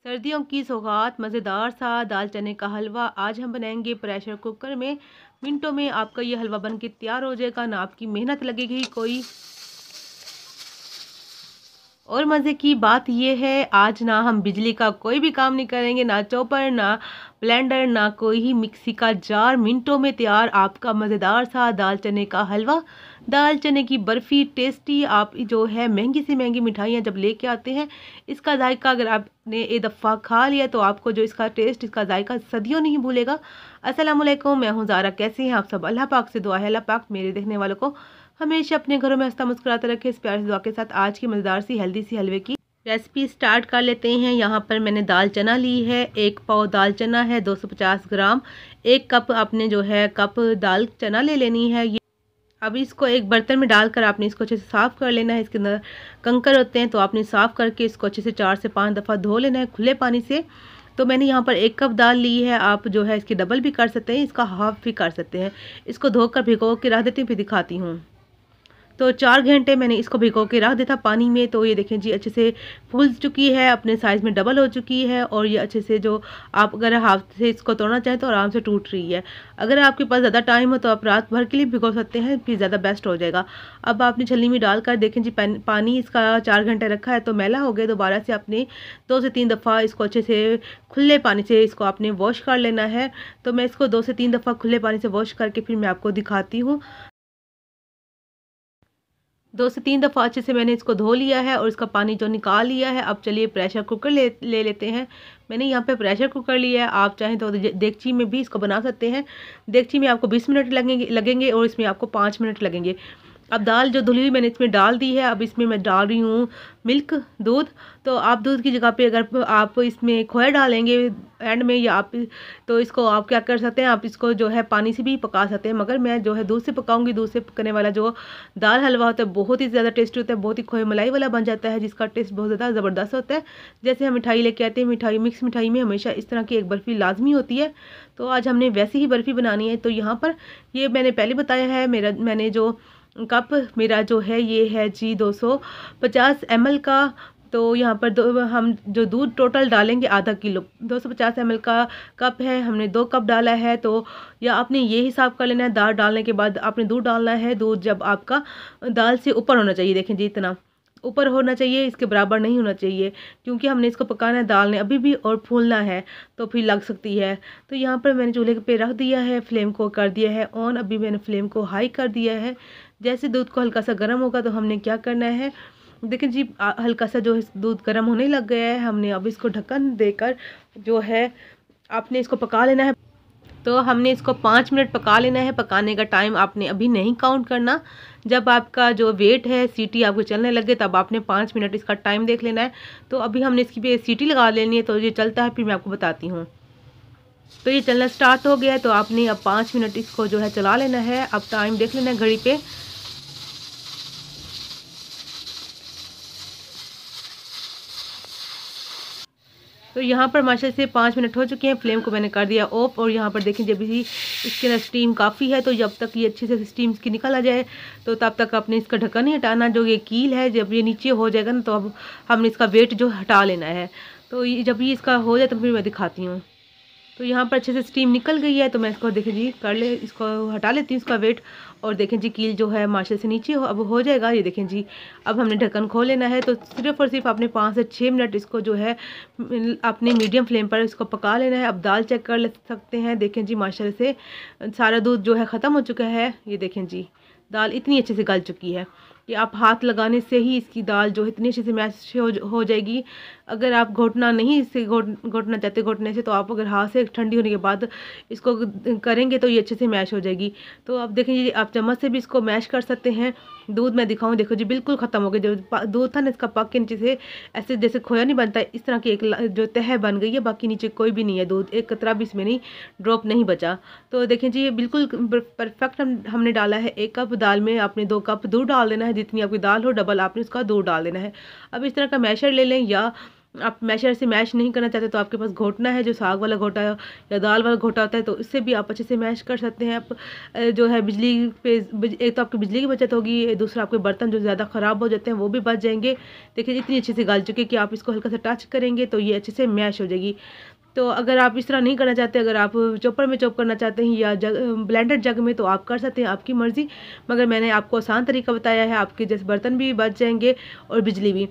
सर्दियों की सौगात मज़ेदार सा दाल चने का हलवा आज हम बनाएंगे प्रेशर कुकर में। मिनटों में आपका ये हलवा बन के तैयार हो जाएगा, ना आपकी मेहनत लगेगी कोई। और मज़े की बात ये है, आज ना हम बिजली का कोई भी काम नहीं करेंगे, ना चॉपर, ना ब्लेंडर, ना कोई ही मिक्सी का जार। मिनटों में तैयार आपका मज़ेदार सा दाल चने का हलवा। दाल चने की बर्फ़ी टेस्टी। आप जो है महंगी से महंगी मिठाइयाँ जब लेके आते हैं, इसका जायका अगर आपने एक दफ़ा खा लिया तो आपको जो इसका टेस्ट, इसका जायका सदियों नहीं भूलेगा। अस्सलाम वालेकुम, मैं हूँ ज़ारा। कैसे हैं आप सब? अल्लाह पाक से दुआ है, अल्लाह पाक मेरे देखने वालों को हमेशा अपने घरों में हंसता मुस्कुराता रखे। इस प्यार से दुआ के साथ आज की मज़ेदार सी हेल्दी सी हलवे की रेसिपी स्टार्ट कर लेते हैं। यहाँ पर मैंने दाल चना ली है, 1 पाव दाल चना है, 250 ग्राम। 1 कप आपने जो है कप दाल चना ले लेनी है। ये अब इसको एक बर्तन में डालकर आपने इसको अच्छे से साफ़ कर लेना है। इसके अंदर कंकर होते हैं तो आपने साफ़ करके इसको अच्छे से 4 से 5 दफ़ा धो लेना है खुले पानी से। तो मैंने यहाँ पर 1 कप दाल ली है। आप जो है इसकी डबल भी कर सकते हैं, इसका हाफ भी कर सकते हैं। इसको धोकर भिगो के रख देती हूँ, फिर दिखाती हूँ। तो 4 घंटे मैंने इसको भिगो के रख दिया था पानी में। तो ये देखें जी, अच्छे से फूल चुकी है, अपने साइज़ में डबल हो चुकी है। और ये अच्छे से जो आप अगर हाथ से इसको तोड़ना चाहें तो आराम से टूट रही है। अगर आपके पास ज़्यादा टाइम हो तो आप रात भर के लिए भिगो सकते हैं, फिर ज़्यादा बेस्ट हो जाएगा। अब आपने छलनी में डालकर देखें जी, पानी इसका 4 घंटे रखा है तो मैला हो गया। दोबारा से आपने 2 से 3 दफ़ा इसको अच्छे से खुले पानी से इसको आपने वॉश कर लेना है। तो मैं इसको 2 से 3 दफ़ा खुले पानी से वॉश करके फिर मैं आपको दिखाती हूँ। 2 से 3 दफ़ा अच्छे से मैंने इसको धो लिया है और इसका पानी जो निकाल लिया है। अब चलिए प्रेशर कुकर ले लेते हैं। मैंने यहाँ पे प्रेशर कुकर लिया है, आप चाहें तो देगची में भी इसको बना सकते हैं। देगची में आपको 20 मिनट लगेंगे और इसमें आपको 5 मिनट लगेंगे। अब दाल जो धुली हुई मैंने इसमें डाल दी है। अब इसमें मैं डाल रही हूँ मिल्क, दूध। तो आप दूध की जगह पे अगर आप इसमें खोया डालेंगे एंड में, या आप तो इसको आप क्या कर सकते हैं, आप इसको जो है पानी से भी पका सकते हैं। मगर मैं जो है दूध से पकाऊंगी। दूध से पकने वाला जो दाल हलवा होता है बहुत ही ज़्यादा टेस्टी होता है, बहुत ही खोए मलाई वाला बन जाता है, जिसका टेस्ट बहुत ज़्यादा ज़बरदस्त होता है। जैसे हम मिठाई लेके आते हैं, मिठाई मिक्स मिठाई में हमेशा इस तरह की एक बर्फ़ी लाजमी होती है। तो आज हमने वैसी ही बर्फ़ी बनानी है। तो यहाँ पर ये मैंने पहले बताया है, मैंने जो कप मेरा जो है ये है जी 250 ml का। तो यहाँ पर हम जो दूध टोटल डालेंगे आधा किलो, 250 ml का कप है, हमने 2 कप डाला है। तो या आपने ये हिसाब कर लेना है। दाल डालने के बाद आपने दूध डालना है। दूध जब आपका दाल से ऊपर होना चाहिए, देखें जी इतना ऊपर होना चाहिए, इसके बराबर नहीं होना चाहिए, क्योंकि हमने इसको पकाना है दाल ने अभी भी और फूलना है तो फिर लग सकती है। तो यहाँ पर मैंने चूल्हे पे रख दिया है, फ्लेम को कर दिया है ऑन। अभी मैंने फ्लेम को हाई कर दिया है। जैसे दूध को हल्का सा गर्म होगा तो हमने क्या करना है, देखिए जी हल्का सा जो है दूध गर्म होने लग गया है। हमने अब इसको ढक्कन देकर जो है आपने इसको पका लेना है। तो हमने इसको 5 मिनट पका लेना है। पकाने का टाइम आपने अभी नहीं काउंट करना। जब आपका जो वेट है सीटी आपको चलने लगे तब आपने 5 मिनट इसका टाइम देख लेना है। तो अभी हमने इसकी भी सीटी लगा लेनी है। तो ये चलता है, फिर मैं आपको बताती हूँ। तो ये चलना स्टार्ट हो गया है। तो आपने अब 5 मिनट इसको जो है चला लेना है। अब टाइम देख लेना है घड़ी पे। तो यहाँ पर माशाल्लाह से 5 मिनट हो चुके हैं। फ्लेम को मैंने कर दिया ऑफ। और यहाँ पर देखें जब भी इसके अंदर स्टीम काफ़ी है, तो जब तक ये अच्छे से स्टीम इसकी निकल आ जाए तो तब तक आपने इसका ढक्कन नहीं हटाना। जो ये कील है जब ये नीचे हो जाएगा ना, तो अब हमने इसका वेट जो हटा लेना है। तो ये जब ये इसका हो जाए तो फिर मैं दिखाती हूँ। तो यहाँ पर अच्छे से स्टीम निकल गई है। तो मैं इसको देखें जी इसको हटा लेती हूँ इसका वेट। और देखें जी कील जो है माशा से नीचे अब हो जाएगा। ये देखें जी, अब हमने ढक्कन खोल लेना है। तो सिर्फ और सिर्फ आपने 5 से 6 मिनट इसको जो है अपने मीडियम फ्लेम पर इसको पका लेना है। अब दाल चेक कर सकते हैं। देखें जी माशाल्लाह से सारा दूध जो है ख़त्म हो चुका है। ये देखें जी दाल इतनी अच्छे से गल चुकी है कि आप हाथ लगाने से ही इसकी दाल जो इतनी अच्छे से मैश हो जाएगी। अगर आप घोटना नहीं इसे घोटना चाहते घोटने से, तो आप अगर हाथ से ठंडी होने के बाद इसको करेंगे तो ये अच्छे से मैश हो जाएगी। तो अब देखें जी, आप चम्मच से भी इसको मैश कर सकते हैं। दूध मैं दिखाऊं, देखो जी बिल्कुल ख़त्म हो गया। जो दूध था ना इसका पक के नीचे से ऐसे जैसे खोया नहीं बनता, इस तरह की एक जो तह बन गई है। बाकी नीचे कोई भी नहीं है दूध, एक कतरा भी इसमें नहीं ड्रॉप नहीं बचा। तो देखें जी ये बिल्कुल परफेक्ट हमने डाला है। 1 कप दाल में आपने 2 कप दूध डाल देना है। जितनी आपकी दाल हो डबल आपने उसका दूध डाल देना है। अब इस तरह का मैशर ले लें, या आप मैशर से मैश नहीं करना चाहते तो आपके पास घोटना है, जो साग वाला घोटा या दाल वाला घोटा होता है, तो इससे भी आप अच्छे से मैश कर सकते हैं। आप जो है बिजली पे एक तो आपकी बिजली की बचत होगी, दूसरा आपके बर्तन जो ज़्यादा ख़राब हो जाते हैं वो भी बच जाएंगे। देखिए इतनी अच्छे से गल चुके कि आप इसको हल्का सा टच करेंगे तो ये अच्छे से मैश हो जाएगी। तो अगर आप इस तरह नहीं करना चाहते, अगर आप चॉपर में चॉप करना चाहते हैं या ब्लेंडर जग में, तो आप कर सकते हैं, आपकी मर्ज़ी। मगर मैंने आपको आसान तरीका बताया है, आपके जैसे बर्तन भी बच जाएंगे और बिजली भी।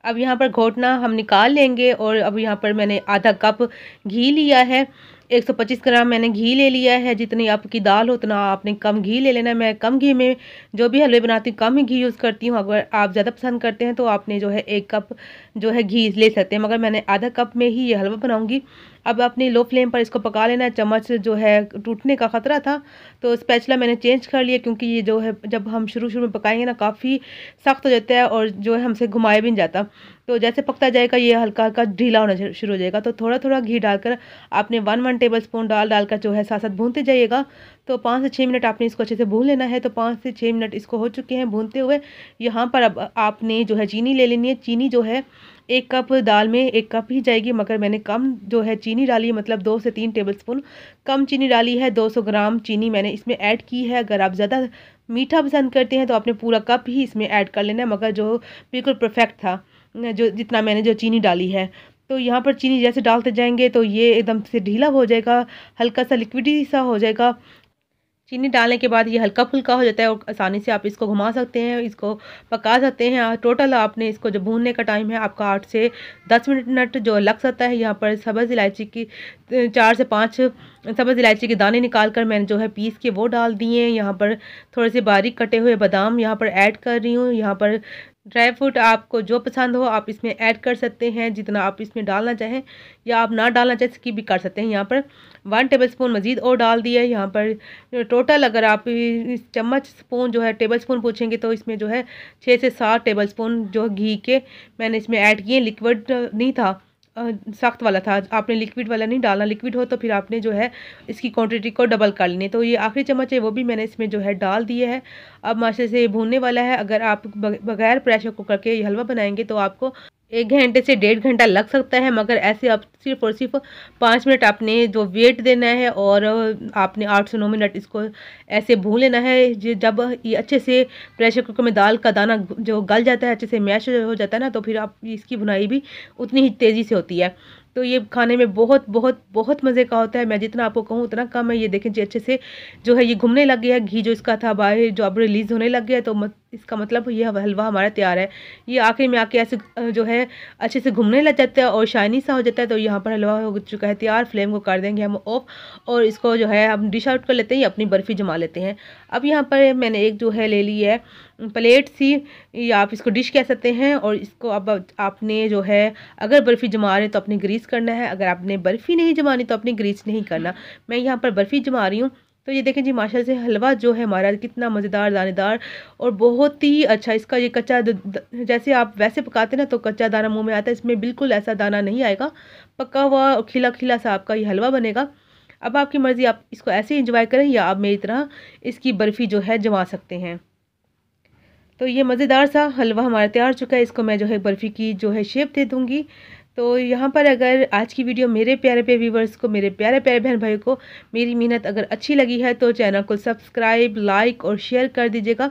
अब यहाँ पर घोटना हम निकाल लेंगे और अब यहाँ पर मैंने आधा कप घी लिया है। 125 ग्राम मैंने घी ले लिया है। जितनी आपकी दाल हो उतना आपने कम घी ले लेना है। मैं कम घी में जो भी हलवे बनाती हूँ कम ही घी यूज़ करती हूँ। अगर आप ज़्यादा पसंद करते हैं तो आपने जो है 1 कप जो है घी ले सकते हैं, मगर मैंने आधा कप में ही ये हलवा बनाऊँगी। अब अपनी लो फ्लेम पर इसको पका लेना है। चम्मच जो है टूटने का ख़तरा था तो स्पैचुला मैंने चेंज कर लिया, क्योंकि ये जो है जब हम शुरू में पकाएंगे ना काफ़ी सख्त हो जाता है और जो है हमसे घुमाया भी नहीं जाता। तो जैसे पकता जाएगा ये हल्का हल्का ढीला होना शुरू हो जाएगा। तो थोड़ा थोड़ा घी डालकर आपने 1 टेबल स्पून डालकर जो है साथ साथ भूनते जाइएगा। तो 5 से 6 मिनट आपने इसको अच्छे से भून लेना है। तो 5 से 6 मिनट इसको हो चुके हैं भूनते हुए। यहाँ पर अब आपने जो है चीनी ले लेनी है। चीनी जो है 1 कप दाल में 1 कप ही जाएगी, मगर मैंने कम जो है चीनी डाली है, मतलब 2 से 3 टेबल स्पून कम चीनी डाली है। 200 ग्राम चीनी मैंने इसमें ऐड की है। अगर आप ज़्यादा मीठा पसंद करते हैं तो आपने पूरा कप ही इसमें ऐड कर लेना है, मगर जो बिल्कुल परफेक्ट था जो जितना मैंने जो चीनी डाली है। तो यहाँ पर चीनी जैसे डालते जाएंगे तो ये एकदम से ढीला हो जाएगा, हल्का सा लिक्विडी सा हो जाएगा। चीनी डालने के बाद ये हल्का फुल्का हो जाता है और आसानी से आप इसको घुमा सकते हैं, इसको पका सकते हैं। टोटल आपने इसको जो भूनने का टाइम है आपका 8 से 10 मिनट जो लग सकता है। यहाँ पर सब्ज़ इलायची की 4 से 5 सब्ज़ इलायची के दाने निकाल कर मैंने जो है पीस के वो डाल दिए। यहाँ पर थोड़े से बारीक कटे हुए बादाम यहाँ पर ऐड कर रही हूँ। यहाँ पर ड्राई फ्रूट आपको जो पसंद हो आप इसमें ऐड कर सकते हैं, जितना आप इसमें डालना चाहें, या आप ना डालना चाहें स्किप भी कर सकते हैं। यहाँ पर 1 टेबल स्पून मज़ीद और डाल दिया है। यहाँ पर टोटल अगर आप इस चम्मच स्पून जो है टेबल स्पून पूछेंगे तो इसमें जो है 6 से 7 टेबल स्पून जो घी के मैंने इसमें ऐड किए। लिक्विड नहीं था, सख्त वाला था। आपने लिक्विड वाला नहीं डालना, लिक्विड हो तो फिर आपने जो है इसकी क्वांटिटी को डबल कर लेनी। तो ये आखिरी चम्मच है वो भी मैंने इसमें जो है डाल दिया है। अब माशा से भूनने वाला है। अगर आप बगैर प्रेशर कुकर के ये हलवा बनाएंगे तो आपको 1 घंटे से 1.5 घंटा लग सकता है, मगर ऐसे आप सिर्फ और सिर्फ 5 मिनट आपने जो वेट देना है और आपने 8 से 9 मिनट इसको ऐसे भून लेना है। जब ये अच्छे से प्रेशर कुकर में दाल का दाना जो गल जाता है, अच्छे से मैश हो जाता है ना, तो फिर आप इसकी भुनाई भी उतनी ही तेज़ी से होती है। तो ये खाने में बहुत बहुत बहुत मज़े का होता है। मैं जितना आपको कहूँ उतना कम है। ये देखें जी अच्छे से जो है ये घूमने लग गया है। घी जो इसका था बाहर जो अब रिलीज़ होने लग गया है, तो इसका मतलब ये हलवा हमारा तैयार है। ये आखिर में आके ऐसे जो है अच्छे से घूमने लग जाता है और शाइनी सा हो जाता है। तो यहाँ पर हलवा हो चुका है तैयार। फ्लेम को कर देंगे हम ऑफ और इसको जो है हम डिश आउट कर लेते हैं, अपनी बर्फ़ी जमा लेते हैं। अब यहाँ पर मैंने एक जो है ले ली है प्लेट सी, या आप इसको डिश कह सकते हैं। और इसको अब आपने जो है अगर बर्फ़ी जमा रहे हैं तो अपनी ग्रीस करना है, अगर आपने बर्फ़ी नहीं जमानी तो अपनी ग्रीस नहीं करना। मैं यहाँ पर बर्फ़ी जमा रही हूँ। तो ये देखें जी माशाल्लाह से हलवा जो है हमारा कितना मज़ेदार दानेदार और बहुत ही अच्छा। इसका ये कच्चा जैसे आप वैसे पकाते ना तो कच्चा दाना मुंह में आता है, इसमें बिल्कुल ऐसा दाना नहीं आएगा, पका हुआ और खिला खिला सा आपका ये हलवा बनेगा। अब आपकी मर्ज़ी, आप इसको ऐसे इंजॉय करें या आप मेरी तरह इसकी बर्फ़ी जो है जमा सकते हैं। तो ये मज़ेदार सा हलवा हमारा तैयार चुका है। इसको मैं जो है बर्फ़ी की जो है शेप दे दूँगी। तो यहाँ पर अगर आज की वीडियो मेरे प्यारे प्यारे व्यूवर्स को, मेरे प्यारे प्यारे बहन भाई को मेरी मेहनत अगर अच्छी लगी है तो चैनल को सब्सक्राइब, लाइक और शेयर कर दीजिएगा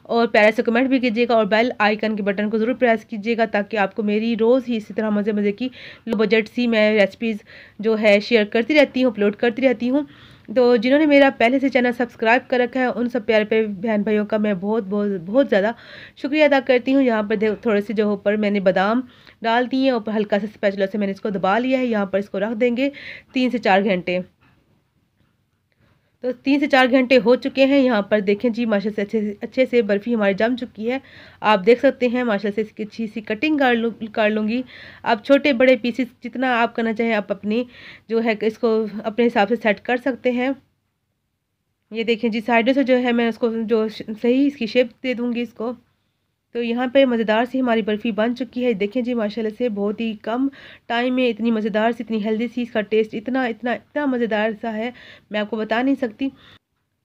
और प्यारे से कमेंट भी कीजिएगा और बेल आइकन के बटन को ज़रूर प्रेस कीजिएगा, ताकि आपको मेरी रोज़ ही इसी तरह मज़े मज़े की लो बजट सी मैं रेसिपीज़ जो है शेयर करती रहती हूँ, अपलोड करती रहती हूँ। तो जिन्होंने मेरा पहले से चैनल सब्सक्राइब कर रखा है उन सब प्यारे प्यारे बहन भाइयों का मैं बहुत बहुत बहुत ज़्यादा शुक्रिया अदा करती हूँ। यहाँ पर थोड़े से जो ऊपर मैंने बादाम डाल दिए हैं, ऊपर हल्का सा स्पैचुला से मैंने इसको दबा लिया है। यहाँ पर इसको रख देंगे 3 से 4 घंटे। तो 3 से 4 घंटे हो चुके हैं। यहाँ पर देखें जी माशाल्लाह से अच्छे से बर्फ़ी हमारी जम चुकी है। आप देख सकते हैं माशाल्लाह से इसकी अच्छी सी कटिंग कर लूँगी। आप छोटे बड़े पीसेस जितना आप करना चाहें आप अपनी जो है इसको अपने हिसाब से सेट कर सकते हैं। ये देखें जी साइडों से जो है मैं उसको जो सही इसकी शेप दे दूँगी इसको। तो यहाँ पे मज़ेदार सी हमारी बर्फ़ी बन चुकी है। देखें जी माशाल्लाह से बहुत ही कम टाइम में इतनी मज़ेदार सी, इतनी हेल्दी सी, इसका टेस्ट इतना इतना इतना मज़ेदार सा है मैं आपको बता नहीं सकती।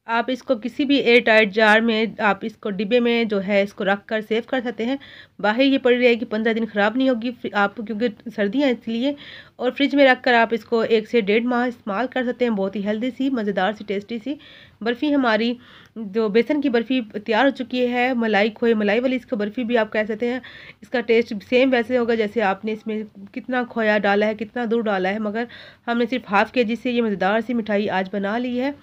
आप इसको किसी भी एयर टाइट जार में, आप इसको डिब्बे में जो है इसको रख कर सेव कर सकते हैं। बाहर ये पड़ी रहेगी, 15 दिन ख़राब नहीं होगी आप, क्योंकि सर्दियाँ इसलिए। और फ्रिज में रख कर आप इसको 1 से 1.5 माह इस्तेमाल कर सकते हैं। बहुत ही हेल्दी सी, मज़ेदार सी, टेस्टी सी बर्फ़ी हमारी जो बेसन की बर्फ़ी तैयार हो चुकी है। मलाई खोए मलाई वाली इसको बर्फ़ी भी आप कह सकते हैं। इसका टेस्ट सेम वैसे होगा जैसे आपने इसमें कितना खोया डाला है, कितना दूध डाला है, मगर हमने सिर्फ हाफ़ केजी से ये मज़ेदार सी मिठाई आज बना ली है।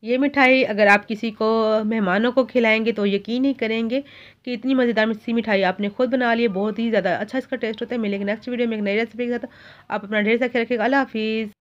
ये मिठाई अगर आप किसी को, मेहमानों को खिलाएंगे तो यकीन नहीं करेंगे कि इतनी मज़ेदार सी मिठाई आपने खुद बना ली है। बहुत ही ज़्यादा अच्छा इसका टेस्ट होता है। मिलेंगे नेक्स्ट वीडियो में एक नई रेसिपी के साथ। आप अपना ढेर सारा ख्याल रखिएगा। अल्लाह हाफिज़।